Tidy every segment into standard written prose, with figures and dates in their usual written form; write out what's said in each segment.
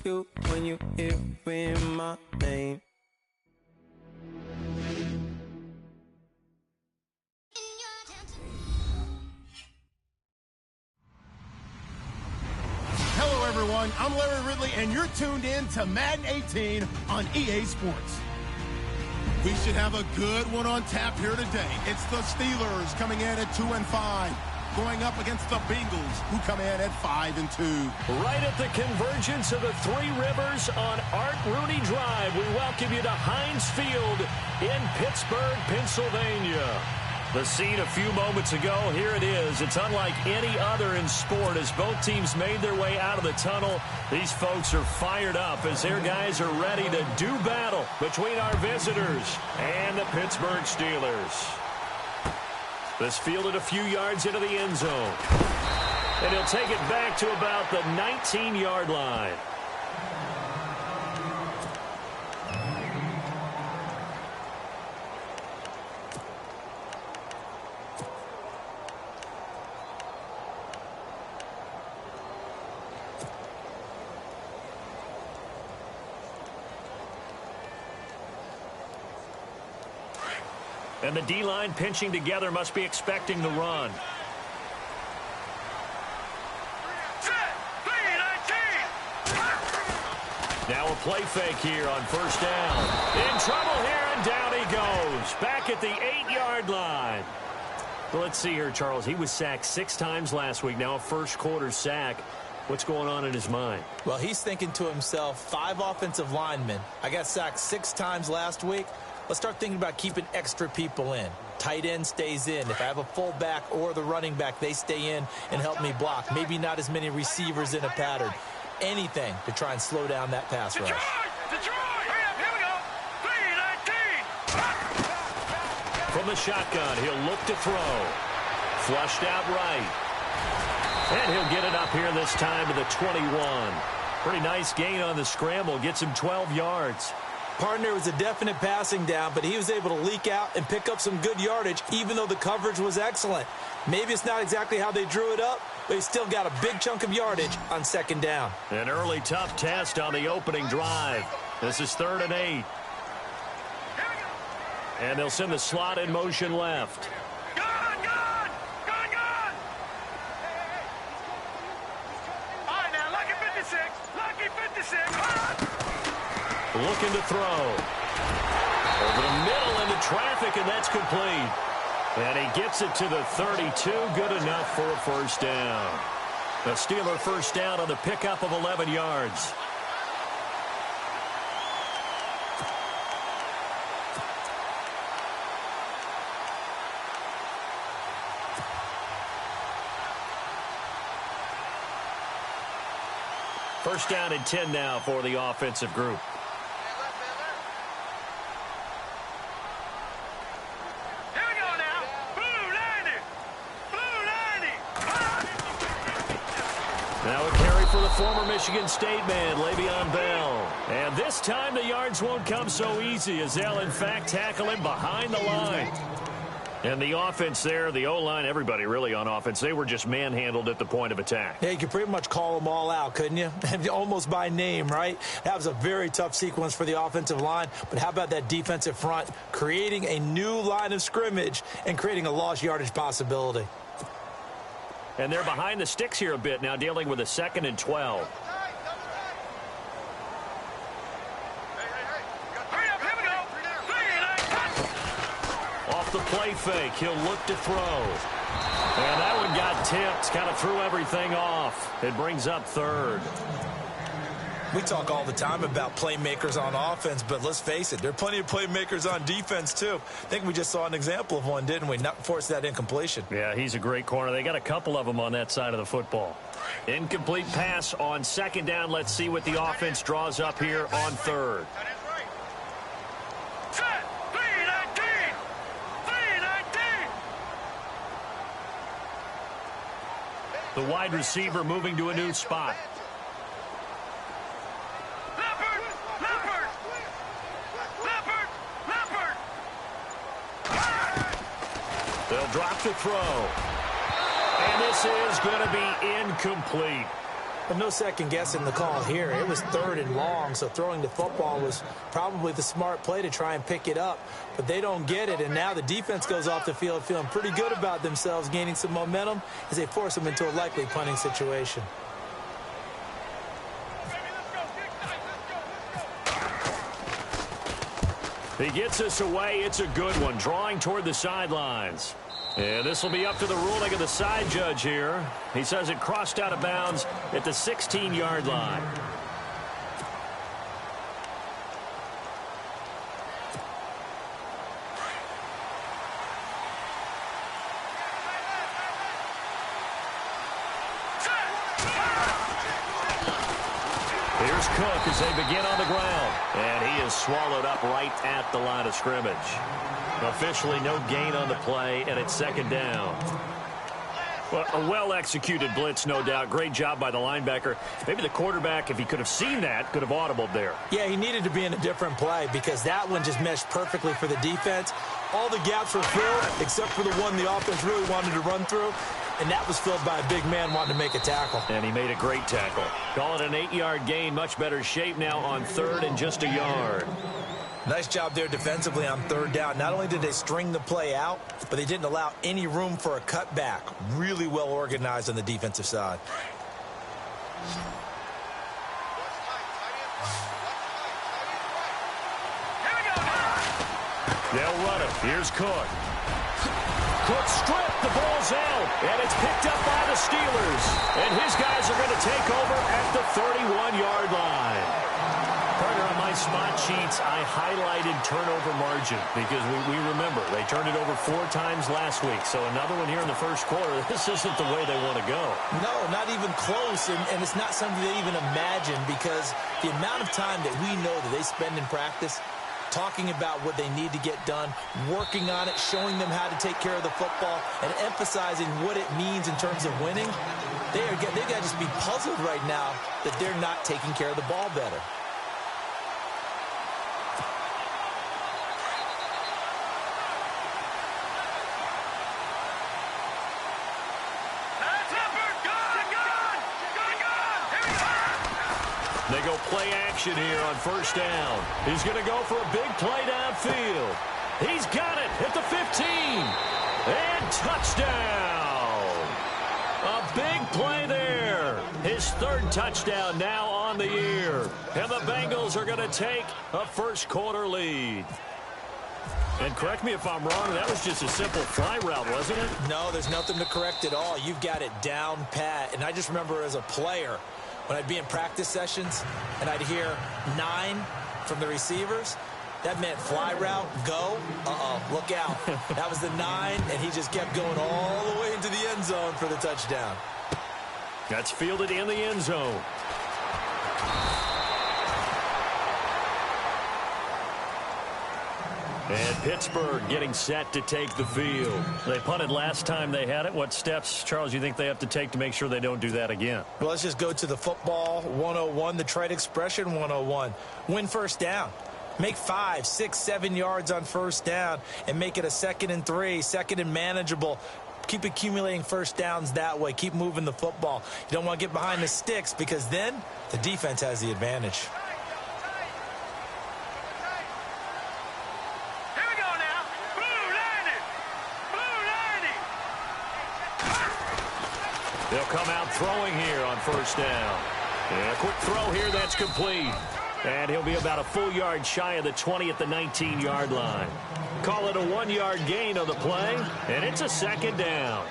you when you hear my name. Hello, everyone. I'm Larry Ridley, and you're tuned in to Madden 18 on EA Sports. We should have a good one on tap here today. It's the Steelers coming in at 2-5, going up against the Bengals, who come in at 5-2. Right at the convergence of the Three Rivers on Art Rooney Drive, we welcome you to Heinz Field in Pittsburgh, Pennsylvania. The scene a few moments ago, here it is. It's unlike any other in sport. As both teams made their way out of the tunnel, these folks are fired up as their guys are ready to do battle between our visitors and the Pittsburgh Steelers. This fielded a few yards into the end zone. And he'll take it back to about the 19-yard line. And the D-line pinching together must be expecting the run. Now a play fake here on first down. In trouble here, and down he goes. Back at the 8-yard line. Well, let's see here, Charles. He was sacked 6 times last week. Now a first-quarter sack. What's going on in his mind? Well, he's thinking to himself, 5 offensive linemen. I got sacked 6 times last week. Let's start thinking about keeping extra people in. Tight end stays in. If I have a fullback or the running back, they stay in and help me block. Maybe not as many receivers in a pattern. Anything to try and slow down that pass rush. Here we go. 3-19. From the shotgun, he'll look to throw. Flushed out right. And he'll get it up here this time to the 21. Pretty nice gain on the scramble. Gets him 12 yards. Partner was a definite passing down, but he was able to leak out and pick up some good yardage, even though the coverage was excellent. Maybe it's not exactly how they drew it up, but he still got a big chunk of yardage on second down. An early tough test on the opening drive. This is 3rd and 8. And they'll send the slot in motion left. Looking to throw. Over the middle into traffic, and that's complete. And he gets it to the 32. Good enough for a first down. The Steeler first down on the pickup of 11 yards. First down and 10 now for the offensive group. Now a carry for the former Michigan State man, Le'Veon Bell. And this time the yards won't come so easy as they'll, in fact, tackle him behind the line. And the offense there, the O-line, everybody really on offense, they were just manhandled at the point of attack. Yeah, you could pretty much call them all out, couldn't you? Almost by name, right? That was a very tough sequence for the offensive line. But how about that defensive front creating a new line of scrimmage and creating a lost yardage possibility? And they're behind the sticks here a bit now, dealing with a 2nd and 12. Off the play fake, he'll look to throw. And that one got tipped, kind of threw everything off. It brings up 3rd. We talk all the time about playmakers on offense, but let's face it, there are plenty of playmakers on defense, too. I think we just saw an example of one, didn't we? Not force that incompletion. Yeah, he's a great corner. They got a couple of them on that side of the football. Incomplete pass on 2nd down. Let's see what the offense draws up here on 3rd. The wide receiver moving to a new spot. They'll drop to throw. And this is going to be incomplete. But no second guessing the call here. It was 3rd and long, so throwing the football was probably the smart play to try and pick it up. But they don't get it, and now the defense goes off the field feeling pretty good about themselves, gaining some momentum as they force them into a likely punting situation. He gets us away. It's a good one, drawing toward the sidelines. And this will be up to the ruling of the side judge here. He says it crossed out of bounds at the 16-yard line. Here's Cook as they begin on the ground. And he is swallowed up right at the line of scrimmage. Officially no gain on the play, and it's 2nd down. Well, a well-executed blitz, no doubt. Great job by the linebacker. Maybe the quarterback, if he could have seen that, could have audibled there. Yeah, he needed to be in a different play because that one just meshed perfectly for the defense. All the gaps were filled except for the one the offense really wanted to run through, and that was filled by a big man wanting to make a tackle. And he made a great tackle. Call it an 8-yard gain. Much better shape now on 3rd and just a yard. Nice job there defensively on 3rd down. Not only did they string the play out, but they didn't allow any room for a cutback. Really well organized on the defensive side. They'll run it. Here's Cook. Cook stripped. The ball's out. And it's picked up by the Steelers. And his guys are going to take over at the 31-yard line. Partner, on my spot sheets, I highlighted turnover margin because we remember they turned it over 4 times last week. So another one here in the first quarter. This isn't the way they want to go. No, not even close. And it's not something they even imagine because the amount of time that we know that they spend in practice talking about what they need to get done, working on it, showing them how to take care of the football, and emphasizing what it means in terms of winning, they've got to just be puzzled right now that they're not taking care of the ball better. They go play action here on 1st down. He's going to go for a big play downfield. He's got it at the 15. And touchdown. A big play there. His 3rd touchdown now on the year. And the Bengals are going to take a first-quarter lead. And correct me if I'm wrong, that was just a simple fly route, wasn't it? No, there's nothing to correct at all. You've got it down pat. And I just remember as a player, when I'd be in practice sessions and I'd hear 9 from the receivers, that meant fly route, go, look out. That was the 9, and he just kept going all the way into the end zone for the touchdown. That's fielded in the end zone. And Pittsburgh getting set to take the field. They punted last time they had it. What steps, Charles, you think they have to take to make sure they don't do that again? Well, let's just go to the football 101, the trade expression 101. Win 1st down. Make 5, 6, 7 yards on 1st down and make it a 2nd and 3, 2nd and manageable. Keep accumulating 1st downs that way. Keep moving the football. You don't want to get behind the sticks because then the defense has the advantage. They'll come out throwing here on 1st down. And a quick throw here that's complete. And he'll be about a full yard shy of the 20 at the 19-yard line. Call it a 1-yard gain on the play, and it's a 2nd down.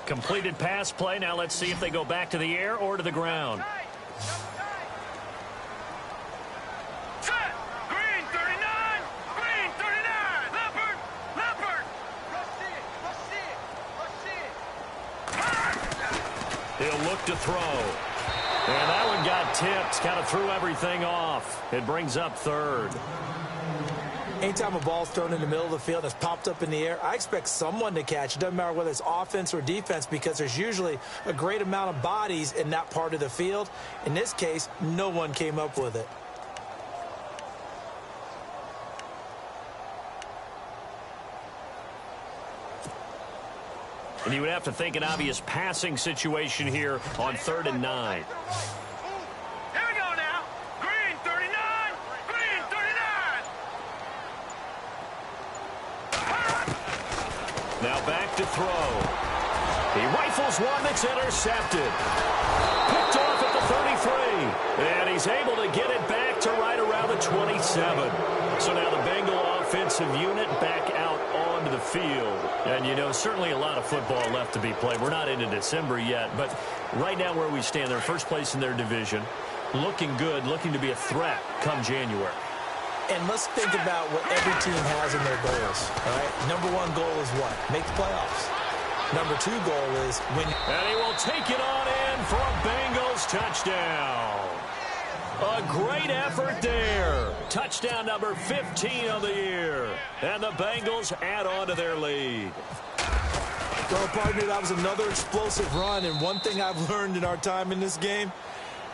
Completed pass play. Now let's see if they go back to the air or to the ground. He'll look to throw. And that one got tipped. Kind of threw everything off. It brings up 3rd. Anytime a ball's thrown in the middle of the field that's popped up in the air, I expect someone to catch. It doesn't matter whether it's offense or defense because there's usually a great amount of bodies in that part of the field. In this case, no one came up with it. And you would have to think an obvious passing situation here on 3rd and 9. Here we go now. Green 39. Green 39. Now back to throw. He rifles one that's intercepted. Picked off at the 33. And he's able to get it back to right around the 27. So now the Bengal offensive unit back out onto the field. And, you know, certainly a lot of football left to be played. We're not into December yet, but right now where we stand, they're first place in their division. Looking good, looking to be a threat come January. And let's think about what every team has in their goals, all right? Number one goal is what? Make the playoffs. Number two goal is win. And he will take it on in for a Bengals touchdown. A great effort there. Touchdown number 15 of the year. And the Bengals add on to their lead. Well, pardon me, that was another explosive run. And one thing I've learned in our time in this game,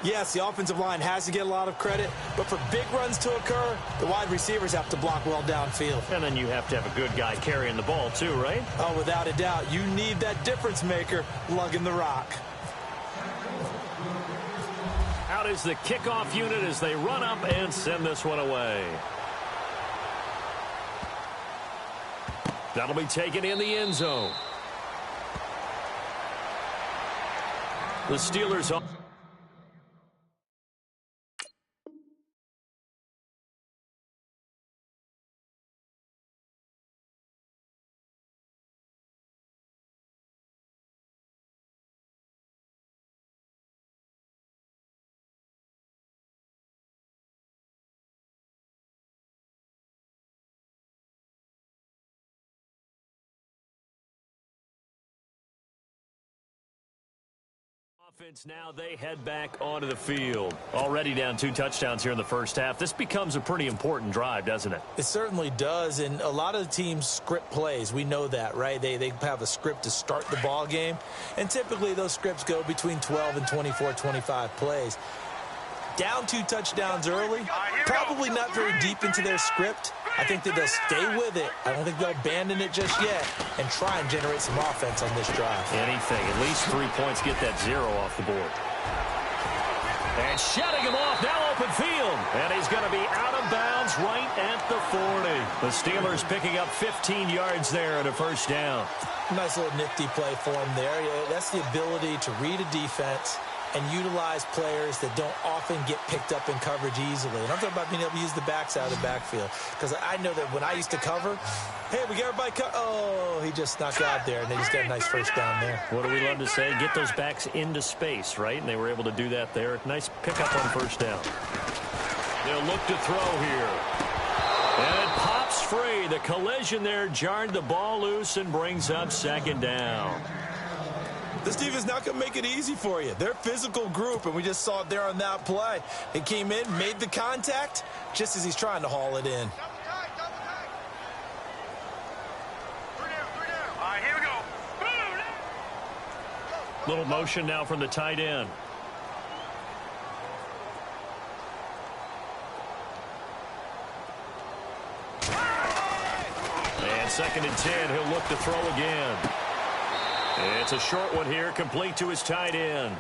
yes, the offensive line has to get a lot of credit, but for big runs to occur, the wide receivers have to block well downfield. And then you have to have a good guy carrying the ball too, right? Oh, without a doubt. You need that difference maker lugging the rock. Out is the kickoff unit as they run up and send this one away. That'll be taken in the end zone. The Steelers on. Offense now, they head back onto the field. Already down 2 touchdowns here in the first half. This becomes a pretty important drive, doesn't it? It certainly does, and a lot of the teams script plays. We know that, right? They have a script to start the ball game, and typically those scripts go between 12 and 24, 25 plays. Down 2 touchdowns early, probably not very deep into their script. I think that they'll stay with it. I don't think they'll abandon it just yet and try and generate some offense on this drive. Anything. At least 3 points. Get that 0 off the board. And shutting him off. Now open field. And he's going to be out of bounds right at the 40. The Steelers picking up 15 yards there at a first down. Nice little nifty play for him there. That's the ability to read a defense and utilize players that don't often get picked up in coverage easily. And I'm talking about being able to use the backs out of the backfield. Because I know that when I used to cover, hey, we get everybody oh, he just snuck out there, and they just got a nice first down there. What do we love to say? Get those backs into space, right? And they were able to do that there. Nice pickup on first down. They'll look to throw here. And it pops free. The collision there jarred the ball loose and brings up second down. This defense not going to make it easy for you. They're a physical group, and we just saw it there on that play. He came in, made the contact, just as he's trying to haul it in. All right, here we go. Little motion now from the tight end. And 2nd and 10, he'll look to throw again. It's a short one here, complete to his tight end.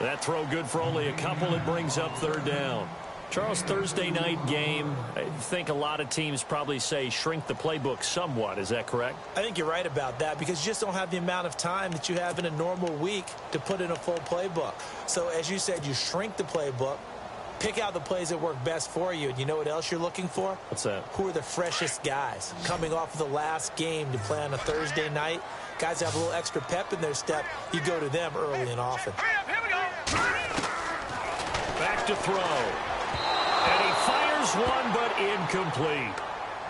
That throw good for only a couple. It brings up 3rd down. Charles, Thursday night game, I think a lot of teams probably say shrink the playbook somewhat. Is that correct? I think you're right about that because you just don't have the amount of time that you have in a normal week to put in a full playbook. So as you said, you shrink the playbook, pick out the plays that work best for you. And you know what else you're looking for? What's that? Who are the freshest guys coming off of the last game to play on a Thursday night? Guys have a little extra pep in their step. You go to them early and often. Here we go. Back to throw. And he fires one, but incomplete.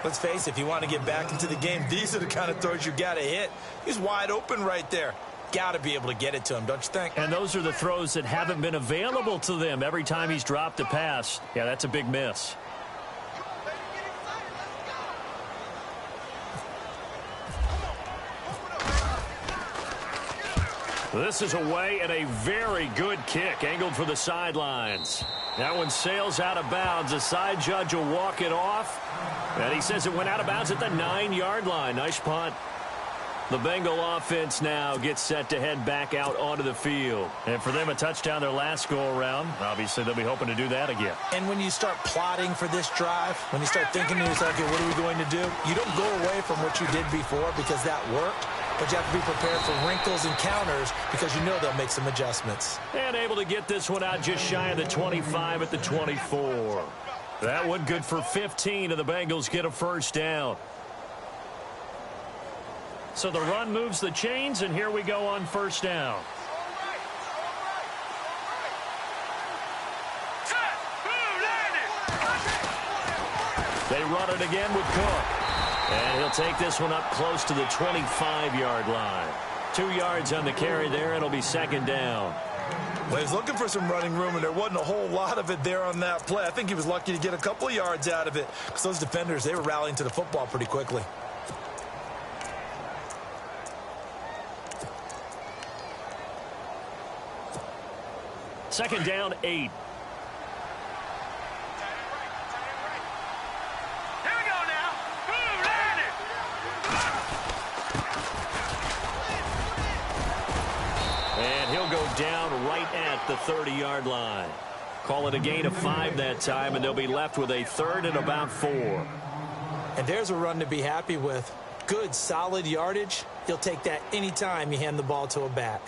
Let's face it, if you want to get back into the game, these are the kind of throws you got to hit. He's wide open right there. Got to be able to get it to him, don't you think? And those are the throws that haven't been available to them every time he's dropped a pass. Yeah, that's a big miss. This is away and a very good kick, angled for the sidelines. That one sails out of bounds. The side judge will walk it off. And he says it went out of bounds at the 9-yard line. Nice punt. The Bengal offense now gets set to head back out onto the field. And for them, a touchdown their last go-around. Obviously, they'll be hoping to do that again. And when you start plotting for this drive, when you start thinking to yourself, okay, what are we going to do? You don't go away from what you did before because that worked. But you have to be prepared for wrinkles and counters because you know they'll make some adjustments. And able to get this one out just shy of the 25 at the 24. That one good for 15, and the Bengals get a first down. So the run moves the chains, and here we go on first down. They run it again with Cook. And he'll take this one up close to the 25-yard line. 2 yards on the carry there. It'll be second down. Well, he was looking for some running room, and there wasn't a whole lot of it there on that play. I think he was lucky to get a couple of yards out of it because those defenders, they were rallying to the football pretty quickly. Second down, 8. And he'll go down right at the 30-yard line. Call it a gain of 5 that time, and they'll be left with a third and about 4. And there's a run to be happy with. Good, solid yardage. He'll take that anytime you hand the ball to a back.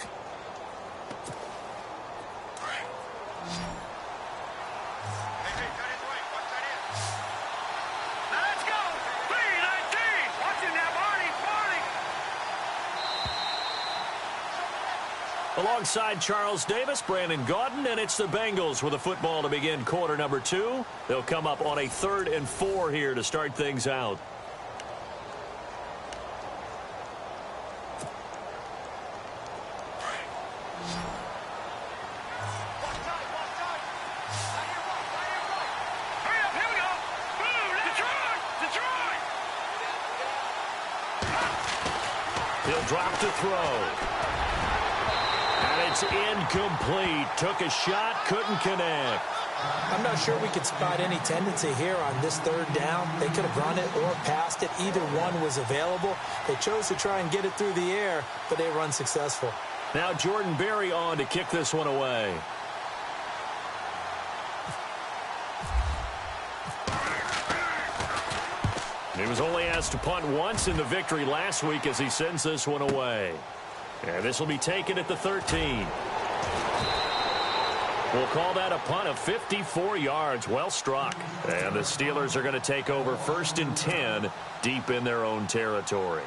Alongside Charles Davis, Brandon Gaudin, and it's the Bengals with a football to begin quarter number 2. They'll come up on a 3rd and 4 here to start things out. He'll drop to throw. And it's incomplete. Took a shot, couldn't connect. I'm not sure we could spot any tendency here on this third down. They could have run it or passed it. Either one was available. They chose to try and get it through the air, but they were unsuccessful. Now Jordan Berry on to kick this one away. He was only asked to punt once in the victory last week as he sends this one away. And this will be taken at the 13. We'll call that a punt of 54 yards. Well struck. And the Steelers are going to take over 1st and 10 deep in their own territory.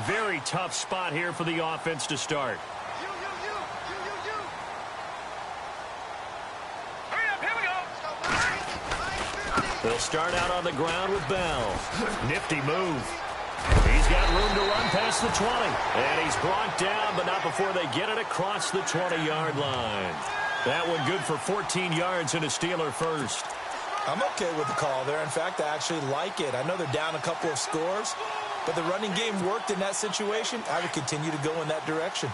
Very tough spot here for the offense to start. They'll start out on the ground with Bell. Nifty move. He's got room to run past the 20. And he's brought down, but not before they get it across the 20-yard line. That one good for 14 yards and a Steeler first. I'm okay with the call there. In fact, I actually like it. I know they're down a couple of scores, but the running game worked in that situation. I would continue to go in that direction.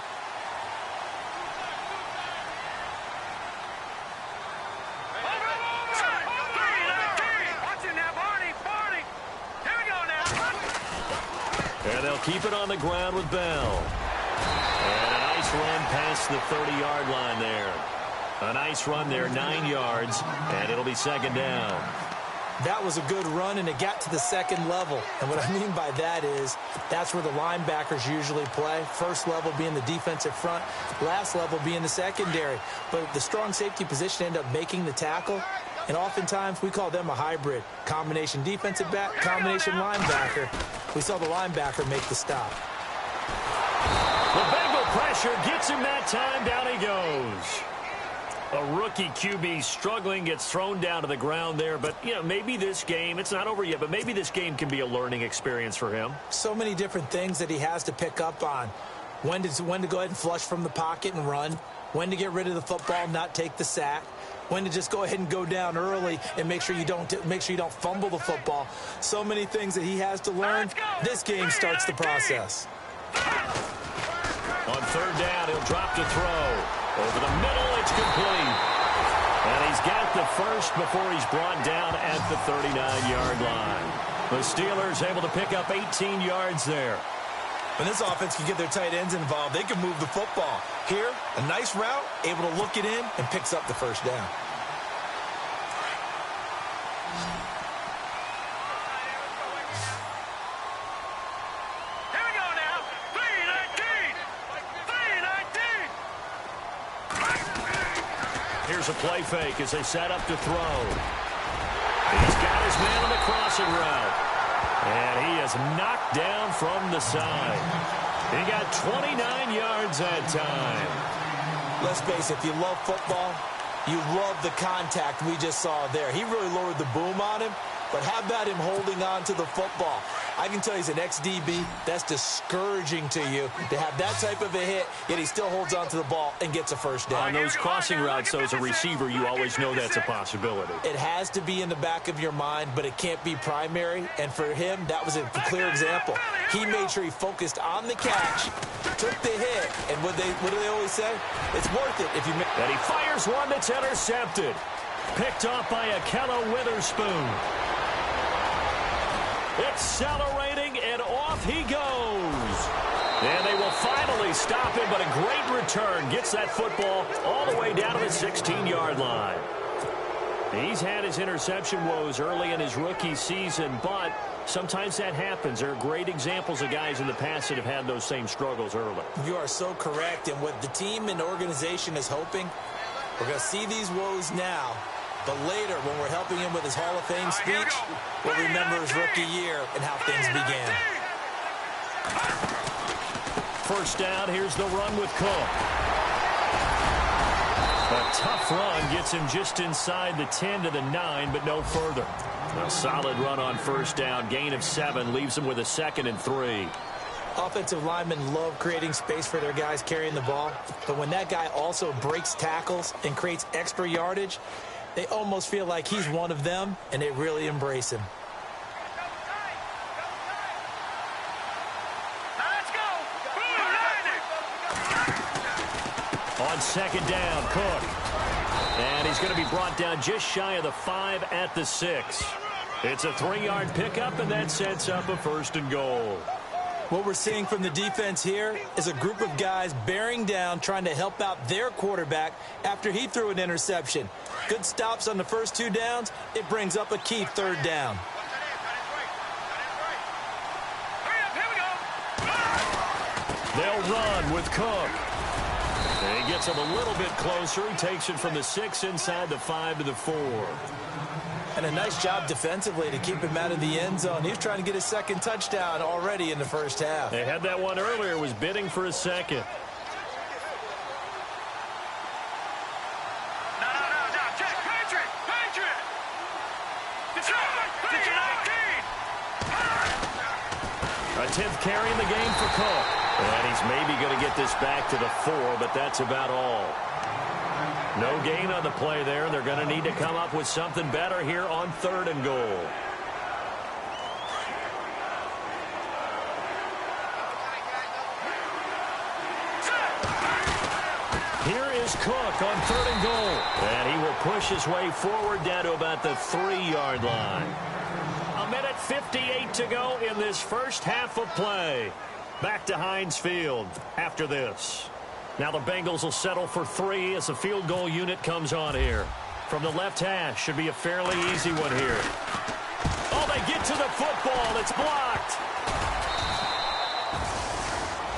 And they'll keep it on the ground with Bell. And a nice run past the 30-yard line there. A nice run there, 9 yards, and it'll be second down. That was a good run, and it got to the second level. And what I mean by that is that's where the linebackers usually play. First level being the defensive front, last level being the secondary. But the strong safety position ended up making the tackle. And oftentimes we call them a hybrid. Combination defensive back, combination linebacker. We saw the linebacker make the stop. The Bengal pressure gets him that time. Down he goes. A rookie QB struggling, gets thrown down to the ground there. But, you know, maybe this game, it's not over yet, but maybe this game can be a learning experience for him. So many different things that he has to pick up on. When to go ahead and flush from the pocket and run. When to get rid of the football, not take the sack. When to just go ahead and go down early and make sure you don't fumble the football. So many things that he has to learn. This game starts the process. On third down, he'll drop to throw. Over the middle, it's complete. And he's got the first before he's brought down at the 39-yard line. The Steelers able to pick up 18 yards there. When this offense can get their tight ends involved, they can move the football. Here, a nice route, able to look it in, and picks up the first down. Here we go now. 3-19. Here's a play fake as they set up to throw. He's got his man on the crossing route. And he is knocked down from the side. He got 29 yards that time. Let's face it, if you love football, you love the contact we just saw there. He really lowered the boom on him, but how about him holding on to the football? I can tell he's an ex-DB. That's discouraging to you to have that type of a hit, yet he still holds on to the ball and gets a first down. On those crossing routes, though, as a receiver, you always know that's a possibility. It has to be in the back of your mind, but it can't be primary. And for him, that was a clear example. He made sure he focused on the catch, took the hit, and what do they always say? It's worth it if you make. And he fires one that's intercepted. Picked off by Akella Witherspoon. Accelerating, and off he goes. And they will finally stop him, but a great return. Gets that football all the way down to the 16-yard line. He's had his interception woes early in his rookie season, but sometimes that happens. There are great examples of guys in the past that have had those same struggles early. You are so correct, and what the team and organization is hoping, we're going to see these woes now. But later, when we're helping him with his Hall of Fame speech, we'll remember his rookie year and how things began. First down, here's the run with Cook. A tough run gets him just inside the 10 to the 9, but no further. A solid run on first down, gain of 7, leaves him with a 2nd and 3. Offensive linemen love creating space for their guys carrying the ball, but when that guy also breaks tackles and creates extra yardage, they almost feel like he's one of them, and they really embrace him. Let's go. On second down, Cook. And he's going to be brought down just shy of the 5 at the 6. It's a 3-yard pickup, and that sets up a 1st and goal. What we're seeing from the defense here is a group of guys bearing down, trying to help out their quarterback after he threw an interception. Good stops on the first 2 downs. It brings up a key 3rd down. They'll run with Cook. And he gets him a little bit closer. He takes it from the 6 inside the 5 to the 4. And a nice job defensively to keep him out of the end zone. He was trying to get his 2nd touchdown already in the first half. They had that one earlier, was bidding for a 2nd. No, check, Patriot. A 10th carry in the game for Cook. And he's maybe going to get this back to the 4, but that's about all. No gain on the play there. They're going to need to come up with something better here on 3rd and goal. Here is Cook on 3rd and goal. And he will push his way forward down to about the 3-yard line. 1:58 to go in this first half of play. Back to Heinz Field after this. Now the Bengals will settle for 3 as the field goal unit comes on here. From the left hash, should be a fairly easy one here. Oh, they get to the football. It's blocked.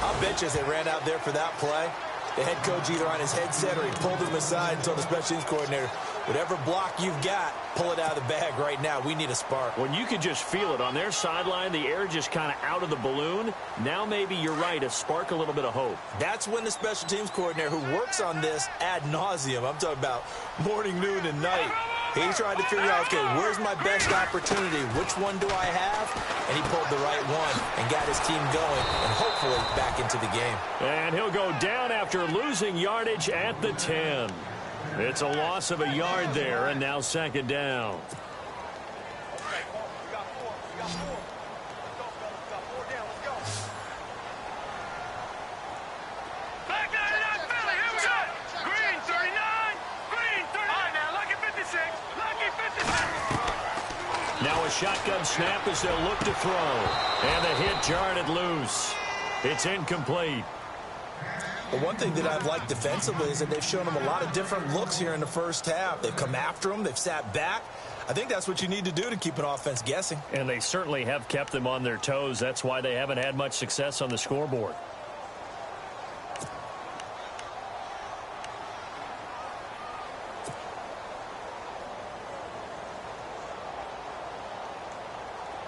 I'll bet you as they ran out there for that play, the head coach either on his headset or he pulled him aside and told the special teams coordinator, whatever block you've got, pull it out of the bag right now. We need a spark. When you could just feel it on their sideline, the air just kind of out of the balloon. Now maybe you're right, a spark, a little bit of hope. That's when the special teams coordinator who works on this ad nauseum, I'm talking about morning, noon, and night, he's trying to figure out, okay, where's my best opportunity? Which one do I have? And he pulled the right one and got his team going and hopefully back into the game. And he'll go down after losing yardage at the 10. It's a loss of a yard there, and now 2nd down. Back down to that Philly. Here we go. Green 39. Green 39. All right, now, lucky 56. Lucky 56. Now a shotgun snap as they'll look to throw. And the hit jarred it loose. It's incomplete. The one thing that I've liked defensively is that they've shown them a lot of different looks here in the first half. They've come after them. They've sat back. I think that's what you need to do to keep an offense guessing. And they certainly have kept them on their toes. That's why they haven't had much success on the scoreboard.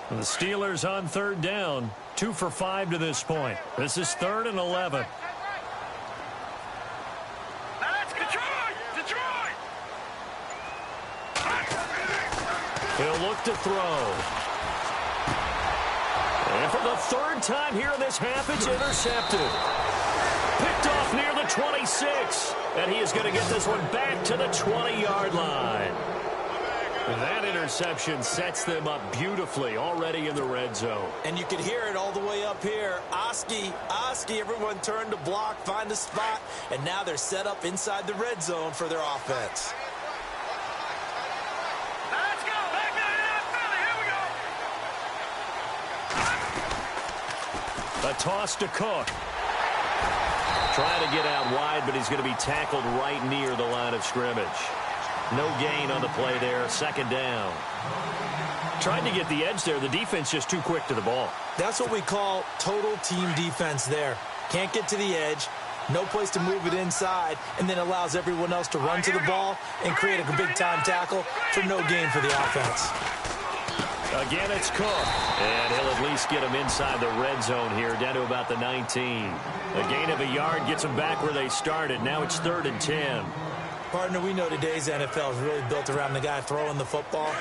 The Steelers on third down. 2 for 5 to this point. This is 3rd and 11. That's Detroit! Detroit! He'll look to throw. And for the 3rd time here in this half, it's intercepted. Picked off near the 26. And he is going to get this one back to the 20-yard line. That interception sets them up beautifully already in the red zone. And you could hear it all the way up here. Oski, everyone turned to block, find a spot, and now they're set up inside the red zone for their offense. Let's go! Back to the Philly! Here we go! A toss to Cook. Trying to get out wide, but he's going to be tackled right near the line of scrimmage. No gain on the play there. 2nd down. Tried to get the edge there. The defense just too quick to the ball. That's what we call total team defense there. Can't get to the edge, no place to move it inside, and then allows everyone else to run to the ball and create a big-time tackle for no gain for the offense. Again, it's Cook. And he'll at least get him inside the red zone here, down to about the 19. A gain of a yard gets them back where they started. Now it's 3rd and 10. Partner, we know today's NFL is really built around the guy throwing the football.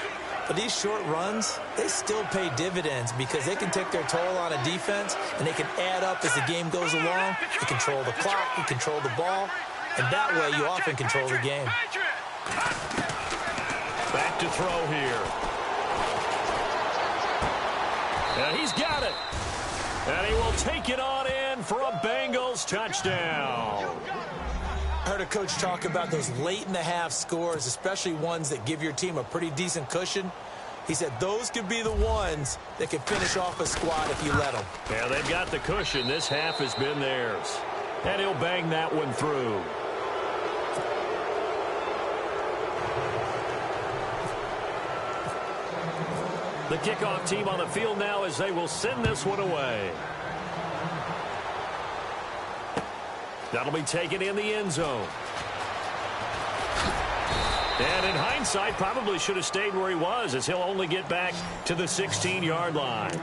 But these short runs, they still pay dividends because they can take their toll on a defense, and they can add up as the game goes along. You control the clock, you control the ball, and that way you often control the game. Back to throw here. And he's got it. And he will take it on in for a Bengals touchdown. I heard a coach talk about those late-in-the-half scores, especially ones that give your team a pretty decent cushion. He said those could be the ones that can finish off a squad if you let them. Yeah, they've got the cushion. This half has been theirs. And he'll bang that one through. The kickoff team on the field now as they will send this one away. That'll be taken in the end zone. And in hindsight, probably should have stayed where he was, as he'll only get back to the 16-yard line.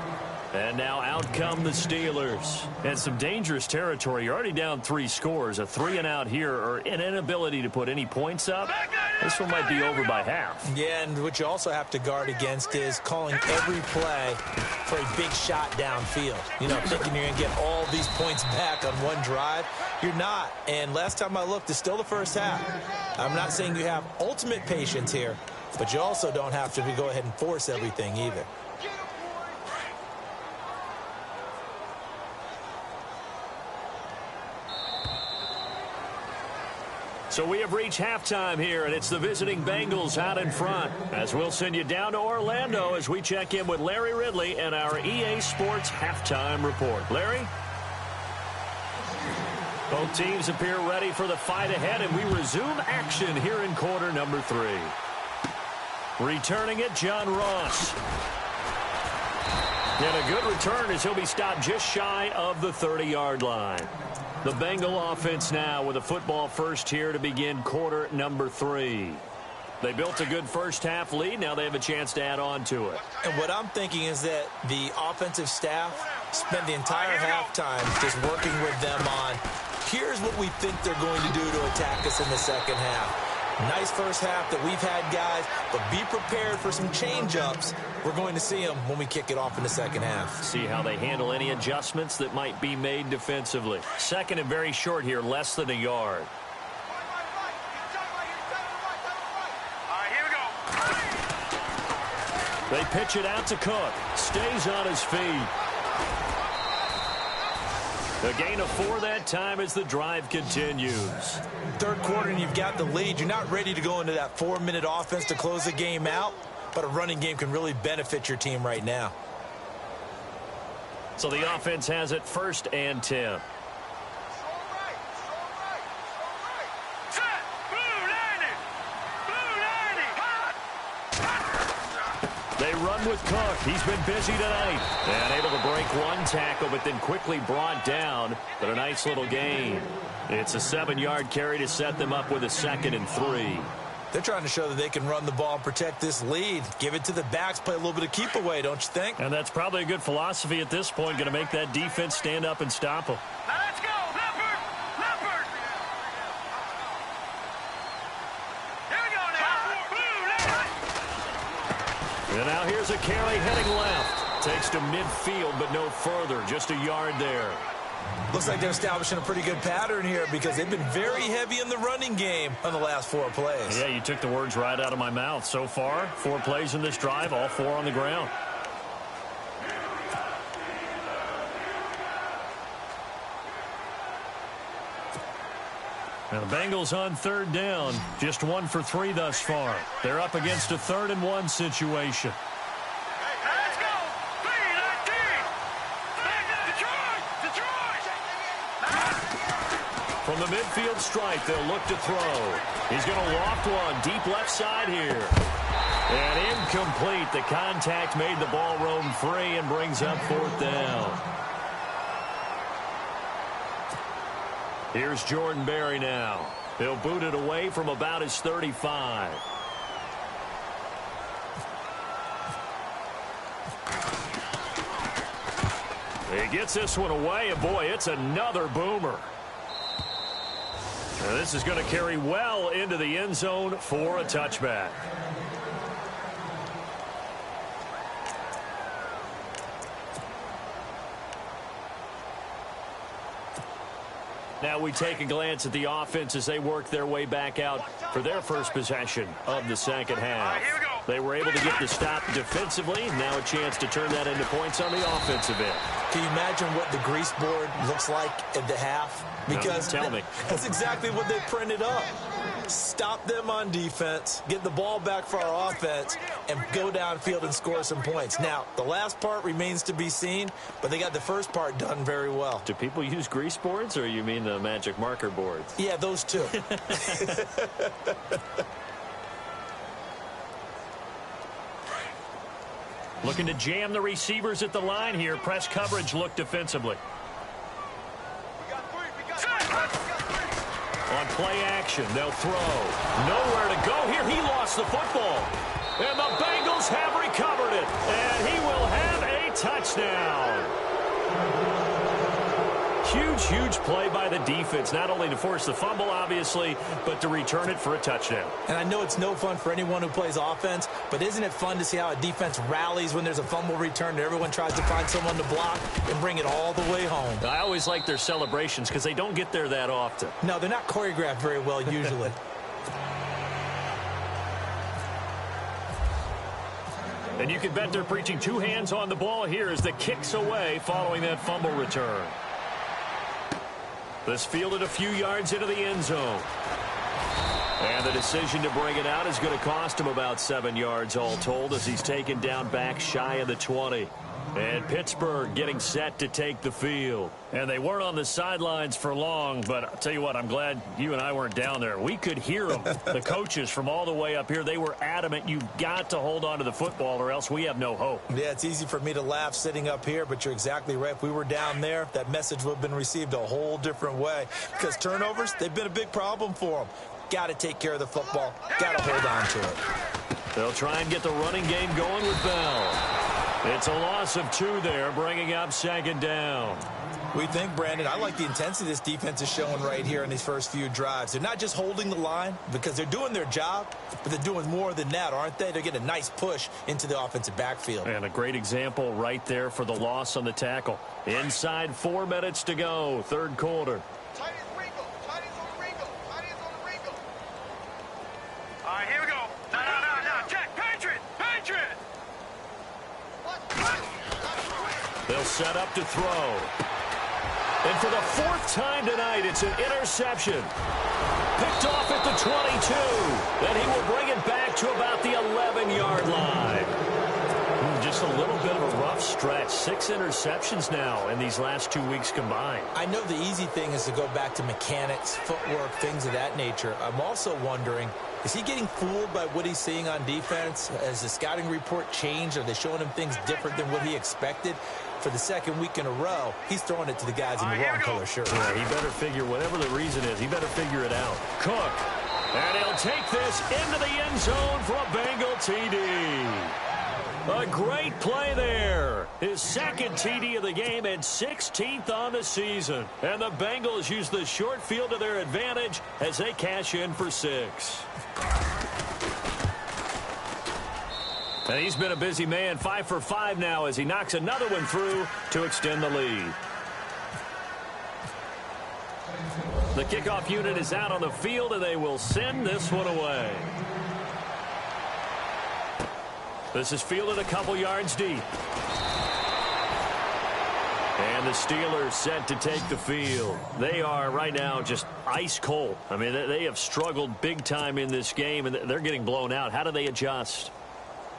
And now out come the Steelers. And some dangerous territory. You're already down 3 scores. A 3-and-out here, or an inability to put any points up. This one might be over by half. Yeah, and what you also have to guard against is calling every play for a big shot downfield. You know, thinking you're going to get all these points back on one drive. You're not. And last time I looked, it's still the first half. I'm not saying you have ultimate patience here, but you also don't have to go ahead and force everything either. So we have reached halftime here, and it's the visiting Bengals out in front. As we'll send you down to Orlando as we check in with Larry Ridley and our EA Sports Halftime Report. Larry? Both teams appear ready for the fight ahead, and we resume action here in quarter number 3. Returning it, John Ross. And a good return as he'll be stopped just shy of the 30-yard line. The Bengal offense now with a football first here to begin quarter number 3. They built a good first half lead. Now they have a chance to add on to it. And what I'm thinking is that the offensive staff spent the entire halftime just working with them on, here's what we think they're going to do to attack us in the second half. Nice first half that we've had, guys, but be prepared for some change-ups. We're going to see them when we kick it off in the second half. See how they handle any adjustments that might be made defensively. Second and very short here, less than a yard. All right, here we go. They pitch it out to Cook. Stays on his feet. A gain of 4 that time as the drive continues. Third quarter and you've got the lead. You're not ready to go into that 4-minute offense to close the game out. but a running game can really benefit your team right now. So the offense has it 1st and 10. They run with Cook. He's been busy tonight. And able to break one tackle, but then quickly brought down. But a nice little gain. It's a 7-yard carry to set them up with a 2nd and 3. They're trying to show that they can run the ball and protect this lead. Give it to the backs, play a little bit of keep away, don't you think? And that's probably a good philosophy at this point. Going to make that defense stand up and stop them. Now let's go, Leopard! Leopard! Here we go now. And now here's a carry heading left. Takes to midfield, but no further. Just a yard there. Looks like they're establishing a pretty good pattern here because they've been very heavy in the running game on the last 4 plays. Yeah, you took the words right out of my mouth. So far, 4 plays in this drive, all 4 on the ground. Now the Bengals on 3rd down. Just 1 for 3 thus far. They're up against a 3rd and 1 situation. Let's go! 3-19! From the midfield stripe, they'll look to throw. He's going to loft one deep left side here. And incomplete. The contact made the ball roam free and brings up 4th down. Here's Jordan Berry now. He'll boot it away from about his 35. He gets this one away, and boy, it's another boomer. Now this is going to carry well into the end zone for a touchback. Now we take a glance at the offense as they work their way back out for their first possession of the second half. They were able to get the stop defensively. Now a chance to turn that into points on the offensive end. Can you imagine what the grease board looks like at the half? Because no, tell me. That's exactly what they printed up. Stop them on defense, get the ball back for our offense, and go downfield and score some points. Now, the last part remains to be seen, but they got the first part done very well. Do people use grease boards, or you mean the magic marker boards? Yeah, those two. Looking to jam the receivers at the line here. Press coverage look defensively. On play action, they'll throw. Nowhere to go here. He lost the football. And the Bengals have recovered it. And he will have a touchdown. Huge play by the defense, not only to force the fumble, obviously, but to return it for a touchdown. And I know it's no fun for anyone who plays offense, but isn't it fun to see how a defense rallies when there's a fumble return and everyone tries to find someone to block and bring it all the way home? I always like their celebrations because they don't get there that often. No, they're not choreographed very well usually. And you can bet they're preaching 2 hands on the ball here as the kick's away following that fumble return. This fielded a few yards into the end zone. And the decision to bring it out is going to cost him about 7 yards all told as he's taken down back shy of the 20. And Pittsburgh getting set to take the field. And they weren't on the sidelines for long, but I'll tell you what, I'm glad you and I weren't down there. We could hear them, the coaches from all the way up here. They were adamant, you've got to hold on to the football or else we have no hope. Yeah, it's easy for me to laugh sitting up here, but you're exactly right. If we were down there, that message would have been received a whole different way. Because turnovers, they've been a big problem for them. Got to take care of the football. Got to hold on to it. They'll try and get the running game going with Bell. It's a loss of 2 there, bringing up 2nd down. We think, Brandon, I like the intensity this defense is showing right here in these first few drives. They're not just holding the line because they're doing their job, but they're doing more than that, aren't they? They're getting a nice push into the offensive backfield. And a great example right there for the loss on the tackle. Inside 4 minutes to go, 3rd quarter. All right, here we go. No, check. Patriot. They'll set up to throw. And for the 4th time tonight, it's an interception. Picked off at the 22. Then he will bring it back to about the 11-yard line. a little bit of a rough stretch. 6 interceptions now in these last 2 weeks combined. I know the easy thing is to go back to mechanics, footwork, things of that nature. I'm also wondering, is he getting fooled by what he's seeing on defense? Has the scouting report changed? Are they showing him things different than what he expected? For the second week in a row, he's throwing it to the guys in the wrong color shirt. Yeah, he better figure, whatever the reason is, he better figure it out. Cook. And he'll take this into the end zone for a Bengal TD. A great play there. His second TD of the game and 16th on the season. And the Bengals use the short field to their advantage as they cash in for 6. And he's been a busy man, 5 for 5 now as he knocks another one through to extend the lead. The kickoff unit is out on the field, and they will send this one away. This is fielded a couple yards deep. And the Steelers set to take the field. They are right now just ice cold. I mean, they have struggled big time in this game, and they're getting blown out. How do they adjust?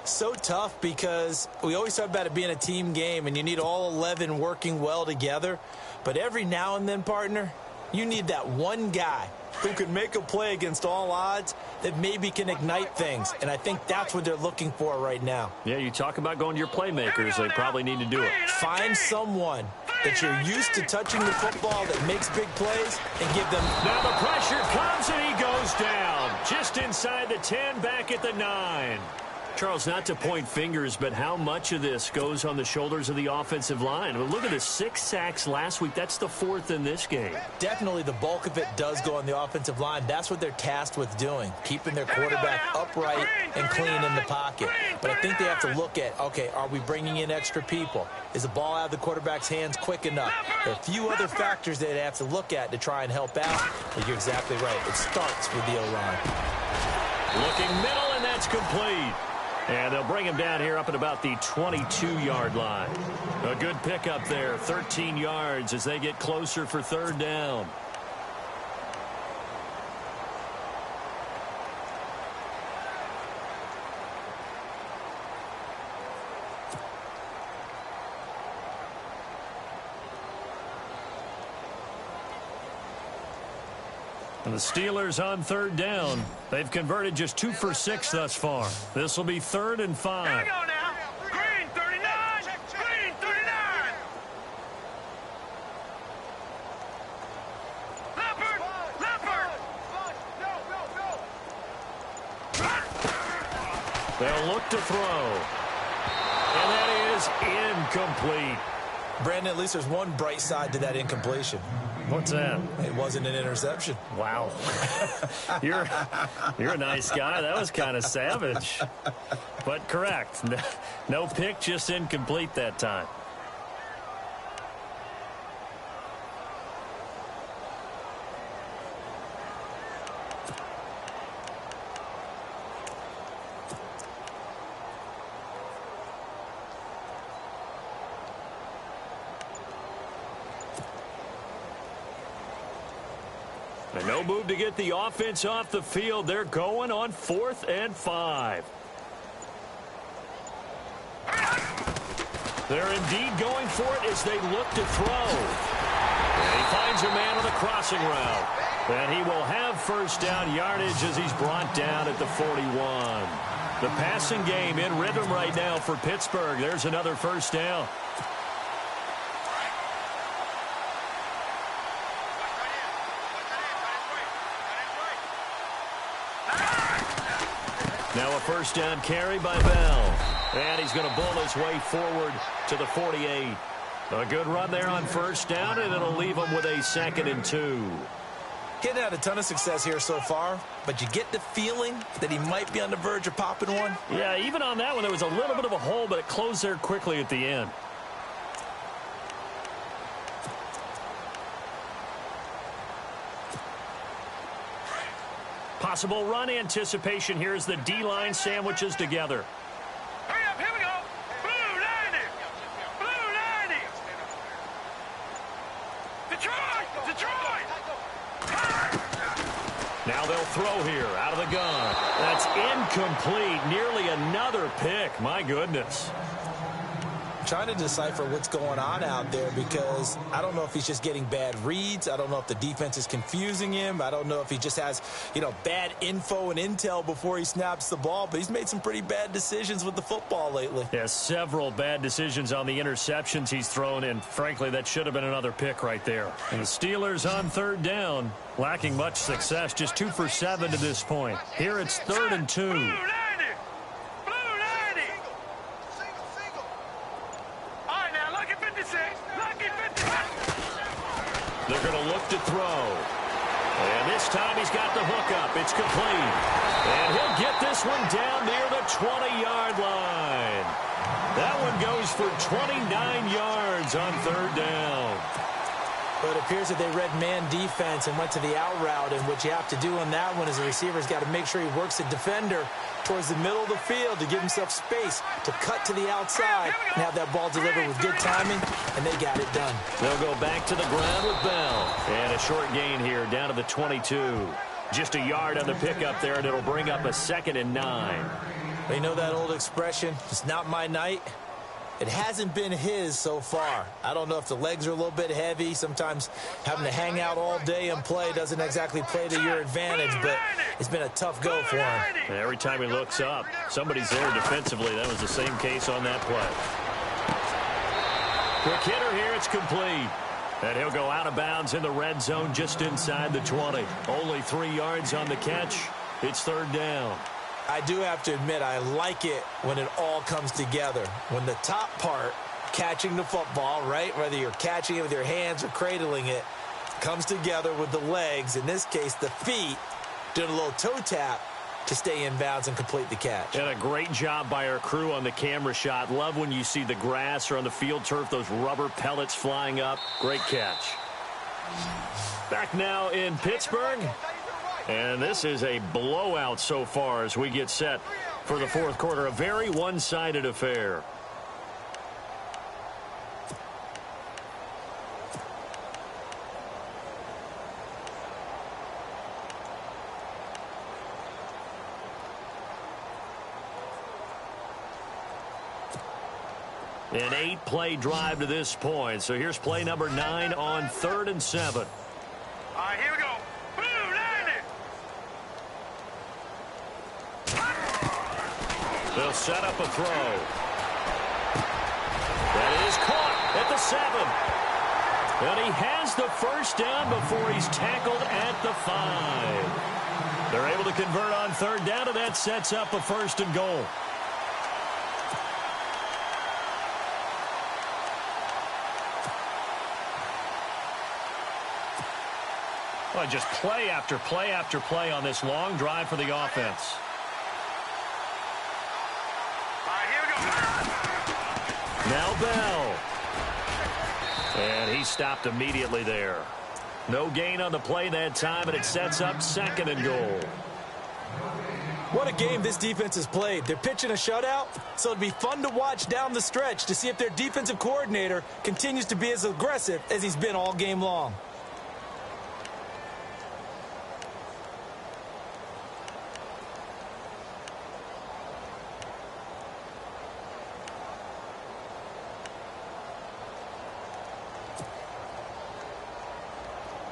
So tough because we always talk about it being a team game, and you need all 11 working well together. But every now and then, partner, you need that one guy who can make a play against all odds that maybe can ignite things. And I think that's what they're looking for right now. Yeah, you talk about going to your playmakers. They probably need to do it. Find someone that you're used to touching the football that makes big plays and give them. Now the pressure comes and he goes down. Just inside the 10, back at the 9. Charles, not to point fingers, but how much of this goes on the shoulders of the offensive line? Well, look at the 6 sacks last week. That's the 4th in this game. Definitely the bulk of it does go on the offensive line. That's what they're tasked with doing, keeping their quarterback upright and clean in the pocket. But I think they have to look at, okay, are we bringing in extra people? Is the ball out of the quarterback's hands quick enough? There are a few other factors they have to look at to try and help out. But you're exactly right. It starts with the O-line. Looking middle, and that's complete. And they'll bring him down here up at about the 22-yard line. A good pickup there, 13 yards as they get closer for 3rd down. And the Steelers on 3rd down. They've converted just 2 for 6 thus far. This will be 3rd and 5. Here we go now. Green 39. Green 39. Leopard. Leopard. They'll look to throw. And that is incomplete. Brandon, at least there's one bright side to that incompletion. What's that? It wasn't an interception. Wow. You're a nice guy. That was kind of savage. But correct. No pick, just incomplete that time. And no move to get the offense off the field. They're going on 4th and 5. They're indeed going for it as they look to throw. And he finds a man on the crossing route. And he will have 1st down yardage as he's brought down at the 41. The passing game in rhythm right now for Pittsburgh. There's another 1st down. Now a 1st down carry by Bell. And he's going to bull his way forward to the 48. A good run there on 1st down, and it'll leave him with a 2nd and 2. Getting had a ton of success here so far, but you get the feeling that he might be on the verge of popping one. Yeah, even on that one, there was a little bit of a hole, but it closed there quickly at the end. Possible run anticipation here as the D-line sandwiches together. Hurry up, here we go. Blue 90. Blue 90. Detroit. Detroit. Now they'll throw here out of the gun. That's incomplete. Nearly another pick. My goodness. trying to decipher what's going on out there because I don't know if he's just getting bad reads. I don't know if the defense is confusing him. I don't know if he just has, bad info and intel before he snaps the ball. But he's made some pretty bad decisions with the football lately. Yeah, several bad decisions on the interceptions he's thrown, and frankly, that should have been another pick right there. And the Steelers on third down, lacking much success, just 2 for 7 to this point. Here it's 3rd and 2. They're going to look to throw. And this time he's got the hook up. It's complete. And he'll get this one down near the 20-yard line. That one goes for 29 yards on 3rd down. But it appears that they read man defense and went to the out route. And what you have to do on that one is the receiver's got to make sure he works the defender towards the middle of the field to give himself space to cut to the outside and have that ball delivered with good timing, and they got it done. They'll go back to the ground with Bell. And a short gain here down to the 22. Just a yard on the pickup there, and it'll bring up a 2nd and 9. You know that old expression, it's not my night? It hasn't been his so far. I don't know if the legs are a little bit heavy. Sometimes having to hang out all day and play doesn't exactly play to your advantage, but it's been a tough go for him. And every time he looks up, somebody's there defensively. That was the same case on that play. Quick hitter here, it's complete. And he'll go out of bounds in the red zone just inside the 20. Only 3 yards on the catch. It's 3rd down. I do have to admit, I like it when it all comes together. When the top part, catching the football, right, whether you're catching it with your hands or cradling it, comes together with the legs, in this case the feet, doing a little toe tap to stay in bounds and complete the catch. And a great job by our crew on the camera shot. Love when you see the grass or on the field turf, those rubber pellets flying up. Great catch. Back now in Pittsburgh. And this is a blowout so far as we get set for the 4th quarter. A very one-sided affair. An 8-play drive to this point. So here's play number 9 on 3rd and 7. All right, here we go. They'll set up a throw. That is caught at the 7. And he has the first down before he's tackled at the 5. They're able to convert on 3rd down, and that sets up a 1st and goal. Well, just play after play after play on this long drive for the offense. Now Bell. And he stopped immediately there. No gain on the play that time, and it sets up 2nd and goal. What a game this defense has played. They're pitching a shutout, so it'd be fun to watch down the stretch to see if their defensive coordinator continues to be as aggressive as he's been all game long.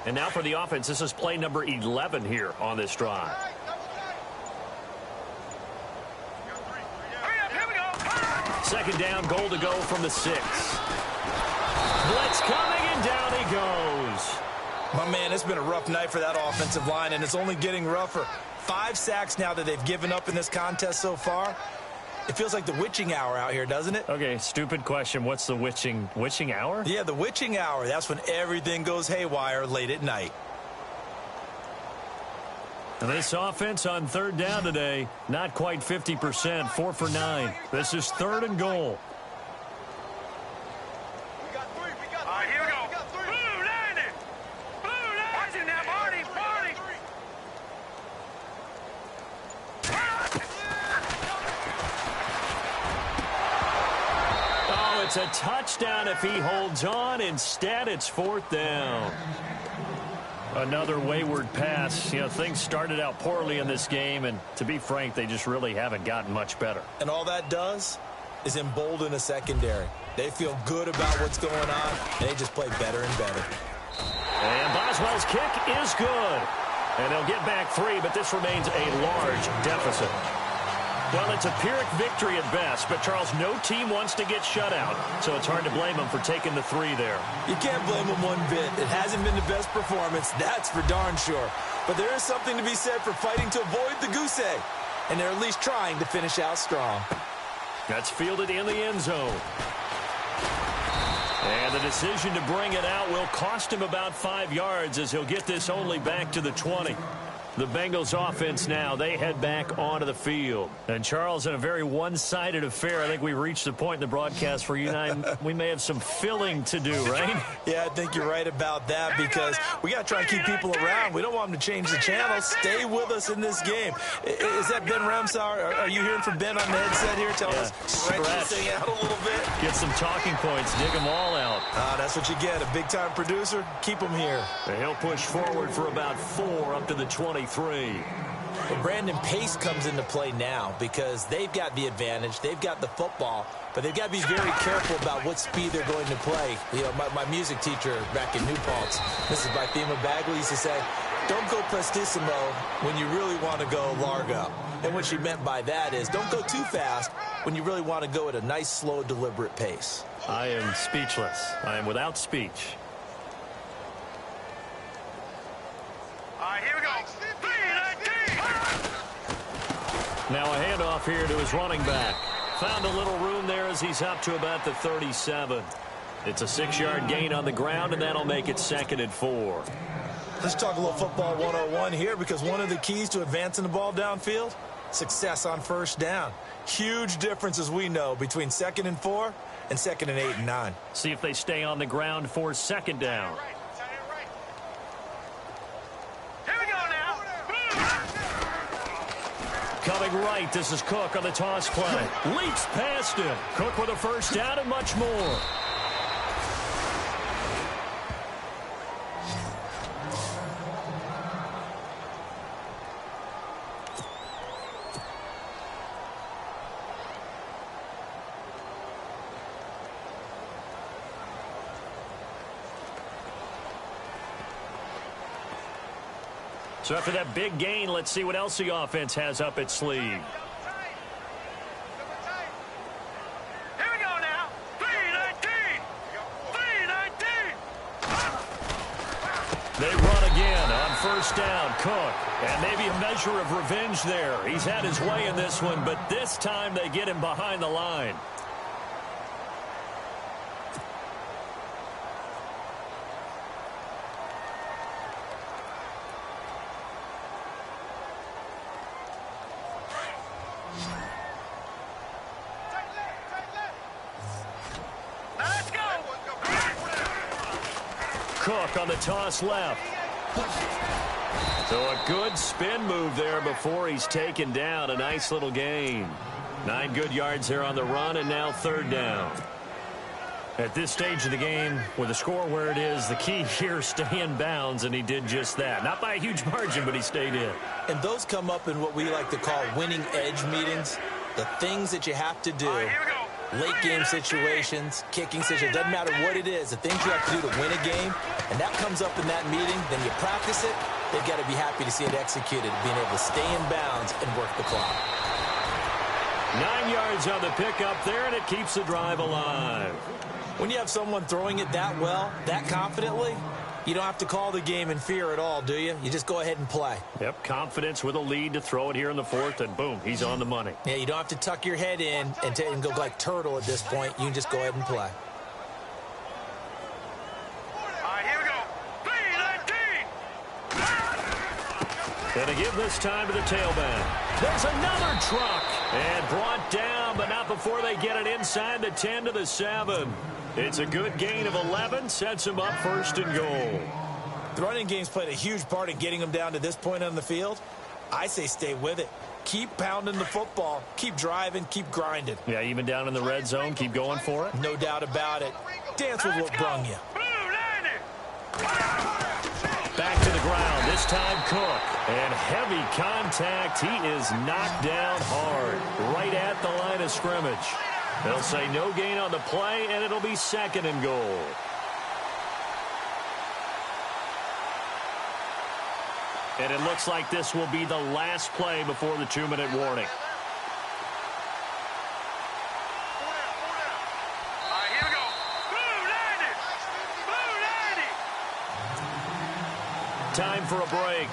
And now for the offense, this is play number 11 here on this drive. Second down, goal to go from the 6. Blitz coming, and down he goes. My man, it's been a rough night for that offensive line, and it's only getting rougher. 5 sacks now that they've given up in this contest so far. It feels like the witching hour out here, doesn't it? Okay, stupid question. What's the witching hour? Yeah, the witching hour. That's when everything goes haywire late at night. And this offense on 3rd down today, not quite 50%, 4 for 9. This is 3rd and goal. All right, here we go. Blue landed. Blue landed. Watch it now, Marty. Oh, it's a touchdown if he holds on. Instead, it's 4th down. Another wayward pass. You know, things started out poorly in this game, and to be frank, they just really haven't gotten much better. And all that does is embolden a secondary. They feel good about what's going on, and they just play better and better. And Boswell's kick is good. And they'll get back 3, but this remains a large deficit. Well, it's a Pyrrhic victory at best, but, Charles, no team wants to get shut out, so it's hard to blame them for taking the 3 there. You can't blame them one bit. It hasn't been the best performance, that's for darn sure. But there is something to be said for fighting to avoid the goose egg, and they're at least trying to finish out strong. That's fielded in the end zone. And the decision to bring it out will cost him about 5 yards as he'll get this only back to the 20. The Bengals offense now, they head back onto the field. And, Charles, in a very one-sided affair, I think we reached the point in the broadcast where you and I, we may have some filling to do, right? Yeah, I think you're right about that because we got to try and keep people around. We don't want them to change the channel. Stay with us in this game. Is that Ben Ramsauer? Are you hearing from Ben on the headset here? Tell us, stretch this thing out a little bit. Get some talking points. Dig them all out. That's what you get. A big-time producer. Keep them here. And he'll push forward for about 4 up to the 23. But Brandon, pace comes into play now because they've got the advantage. They've got the football, but they've got to be very careful about what speed they're going to play. You know, my music teacher back in New Paltz, Mrs. Bythema Bagley, used to say, don't go prestissimo when you really want to go largo. And what she meant by that is don't go too fast when you really want to go at a nice, slow, deliberate pace. I am speechless. I am without speech. All right, here we go. Now a handoff here to his running back. Found a little room there as he's up to about the 37. It's a 6-yard gain on the ground, and that'll make it 2nd and 4. Let's talk a little football 101 here because one of the keys to advancing the ball downfield, success on first down. Huge difference, as we know, between 2nd and 4 and 2nd and 8 and 9. See if they stay on the ground for 2nd down. Coming right, this is Cook on the toss play. Leaps past him. Cook with a first down and much more. So after that big gain, let's see what else the offense has up its sleeve. Here we go now. 319. 319. They run again on first down. Cook. And maybe a measure of revenge there. He's had his way in this one, but this time they get him behind the line. Cook on the toss left. So a good spin move there before he's taken down. A nice little gain. 9 good yards there on the run, and now 3rd down. At this stage of the game, with the score where it is, the key here, stay in bounds, and he did just that. Not by a huge margin, but he stayed in. And those come up in what we like to call winning edge meetings. The things that you have to do. Here we go. Late game situations, kicking situations, doesn't matter what it is, the things you have to do to win a game, and that comes up in that meeting, then you practice it, they've got to be happy to see it executed, being able to stay in bounds and work the clock. 9 yards on the pickup there, and it keeps the drive alive. When you have someone throwing it that well, that confidently, you don't have to call the game in fear at all, do you? You just go ahead and play. Yep, confidence with a lead to throw it here in the 4th, and boom, he's on the money. Yeah, you don't have to tuck your head in and go like turtle at this point. You can just go ahead and play. All right, here we go. 319. And to give this time to the tailback. There's another truck. And brought down, but not before they get it inside the 10 to the 7. It's a good gain of 11, sets him up 1st and goal. The running game's played a huge part in getting them down to this point on the field. I say stay with it. Keep pounding the football. Keep driving. Keep grinding. Yeah, even down in the red zone, keep going for it. No doubt about it. Dance with what brung you. Back to the ground, this time Cook. And heavy contact. He is knocked down hard, right at the line of scrimmage. They'll say no gain on the play, and it'll be 2nd and goal. And it looks like this will be the last play before the 2-minute warning. Time for a break.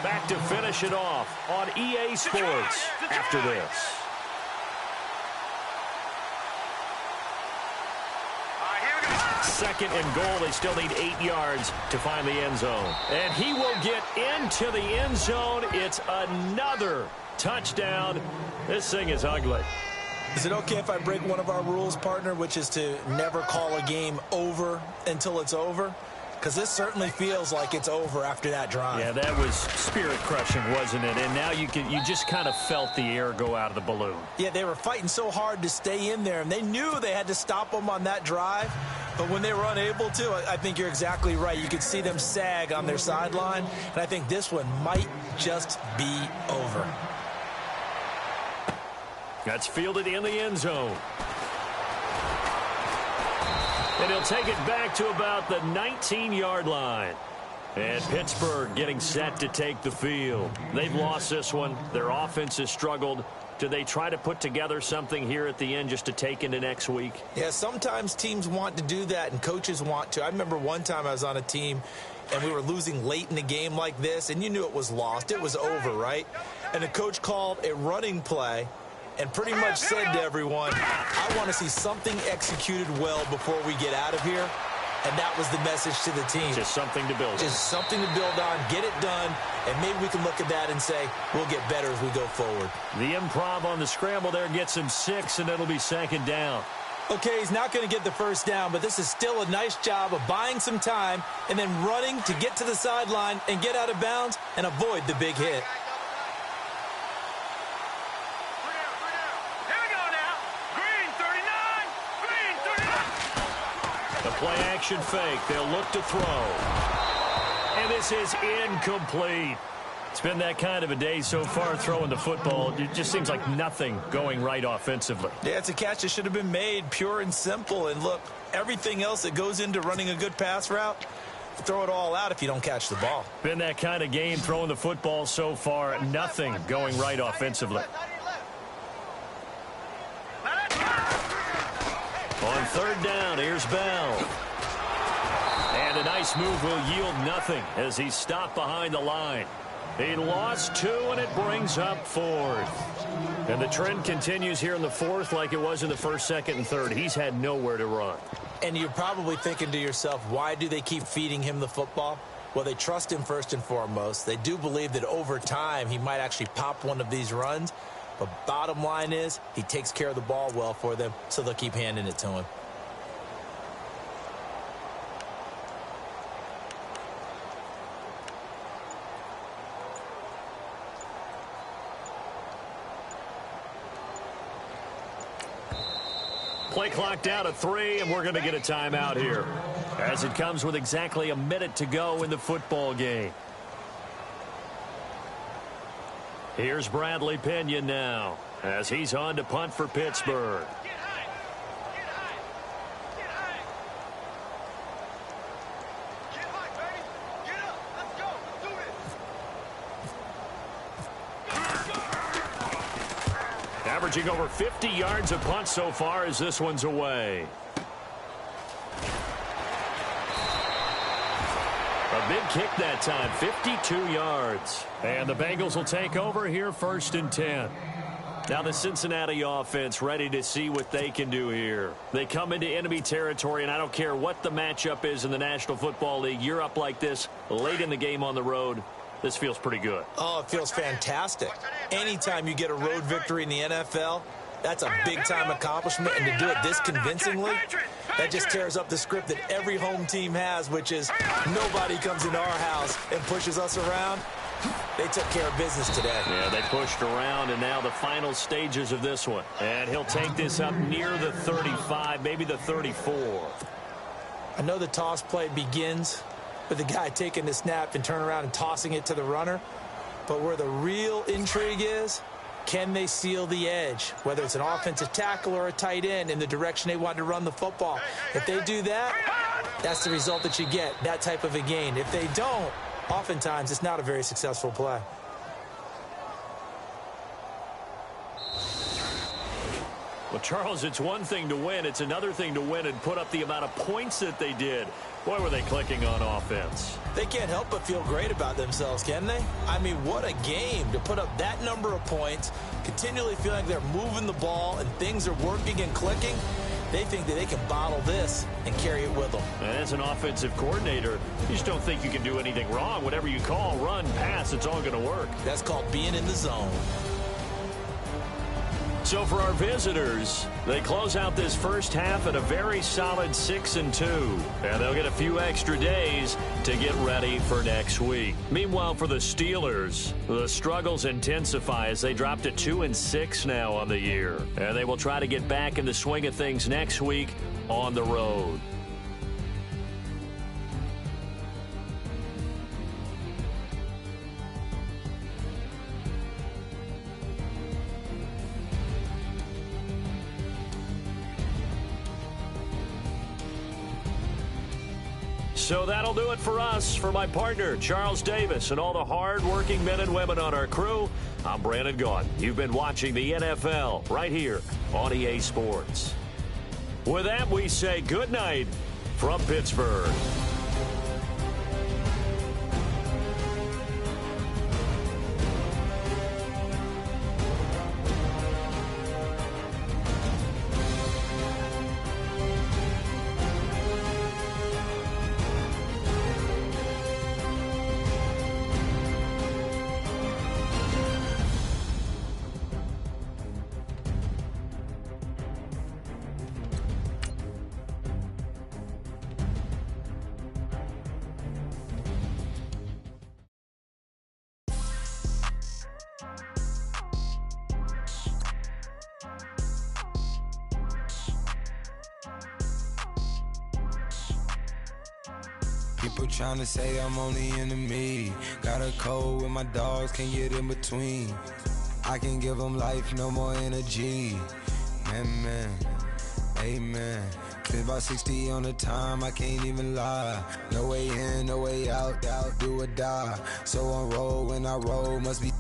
Back to finish it off on EA Sports after this. Second and goal. They still need 8 yards to find the end zone. And he will get into the end zone. It's another touchdown. This thing is ugly. Is it okay if I break one of our rules, partner, which is to never call a game over until it's over? Because this certainly feels like it's over after that drive. Yeah, that was spirit-crushing, wasn't it? And now you just kind of felt the air go out of the balloon. Yeah, they were fighting so hard to stay in there, and they knew they had to stop them on that drive. But when they were unable to, I think you're exactly right. You could see them sag on their sideline, and I think this one might just be over. That's fielded in the end zone. And he'll take it back to about the 19-yard line. And Pittsburgh getting set to take the field. They've lost this one. Their offense has struggled. Do they try to put together something here at the end just to take into next week? Yeah, sometimes teams want to do that, and coaches want to. I remember one time I was on a team, and we were losing late in the game like this, and you knew it was lost. It was over, right? And the coach called a running play and pretty much said to everyone, I want to see something executed well before we get out of here. And that was the message to the team. Just something to build on. Just something to build on, get it done, and maybe we can look at that and say, we'll get better as we go forward. The improv on the scramble there gets him 6, and it'll be 2nd down. Okay, he's not going to get the first down, but this is still a nice job of buying some time and then running to get to the sideline and get out of bounds and avoid the big hit. Play-action fake. They'll look to throw. And this is incomplete. It's been that kind of a day so far throwing the football. It just seems like nothing going right offensively. Yeah, it's a catch that should have been made, pure and simple. And look, everything else that goes into running a good pass route, throw it all out if you don't catch the ball. Been that kind of game throwing the football so far. Nothing going right offensively. On 3rd down, here's Bell. And a nice move will yield nothing as he's stopped behind the line. He lost 2, and it brings up 4th. And the trend continues here in the 4th like it was in the 1st, 2nd, and 3rd. He's had nowhere to run. And you're probably thinking to yourself, why do they keep feeding him the football? Well, they trust him first and foremost. They do believe that over time he might actually pop one of these runs. But bottom line is, he takes care of the ball well for them, so they'll keep handing it to him. Play clock down to 3, and we're going to get a timeout here, as it comes with exactly a minute to go in the football game. Here's Bradley Pinion now, as he's on to punt for Pittsburgh. Get high. Get high. Get high. Get high, baby. Get up. Let's go. Let's do this. Averaging over 50 yards a punt so far as this one's away. A big kick that time, 52 yards. And the Bengals will take over here 1st and 10. Now the Cincinnati offense ready to see what they can do here. They come into enemy territory, and I don't care what the matchup is in the National Football League. You're up like this late in the game on the road. This feels pretty good. Oh, it feels fantastic. Anytime you get a road victory in the NFL, that's a big-time accomplishment, and to do it this convincingly, that just tears up the script that every home team has, which is nobody comes into our house and pushes us around. They took care of business today. Yeah, they pushed around, and now the final stages of this one. And he'll take this up near the 35, maybe the 34. I know the toss play begins with the guy taking the snap and turning around and tossing it to the runner, but where the real intrigue is Can they seal the edge, whether it's an offensive tackle or a tight end, in the direction they want to run the football? If they do that, that's the result that you get, that type of a gain. If they don't, oftentimes it's not a very successful play. Well, Charles, it's one thing to win. It's another thing to win and put up the amount of points that they did. Boy, were they clicking on offense. They can't help but feel great about themselves, can they? I mean, what a game to put up that number of points, continually feeling like they're moving the ball and things are working and clicking. They think that they can bottle this and carry it with them. And as an offensive coordinator, you just don't think you can do anything wrong. Whatever you call, run, pass, it's all going to work. That's called being in the zone. So for our visitors, they close out this first half at a very solid 6-2. And they'll get a few extra days to get ready for next week. Meanwhile, for the Steelers, the struggles intensify as they drop to 2-6 now on the year. And they will try to get back in the swing of things next week on the road. So that'll do it for us. For my partner, Charles Davis, and all the hard-working men and women on our crew, I'm Brandon Gaudin. You've been watching the NFL right here on EA Sports. With that, we say good night from Pittsburgh. People tryna say I'm only in the me. Got a cold with my dogs, can't get in between. I can give them life, no more energy. Man, amen. Spent about 60 on the time, I can't even lie. No way in, no way out, do or die. So on roll when I roll, must be.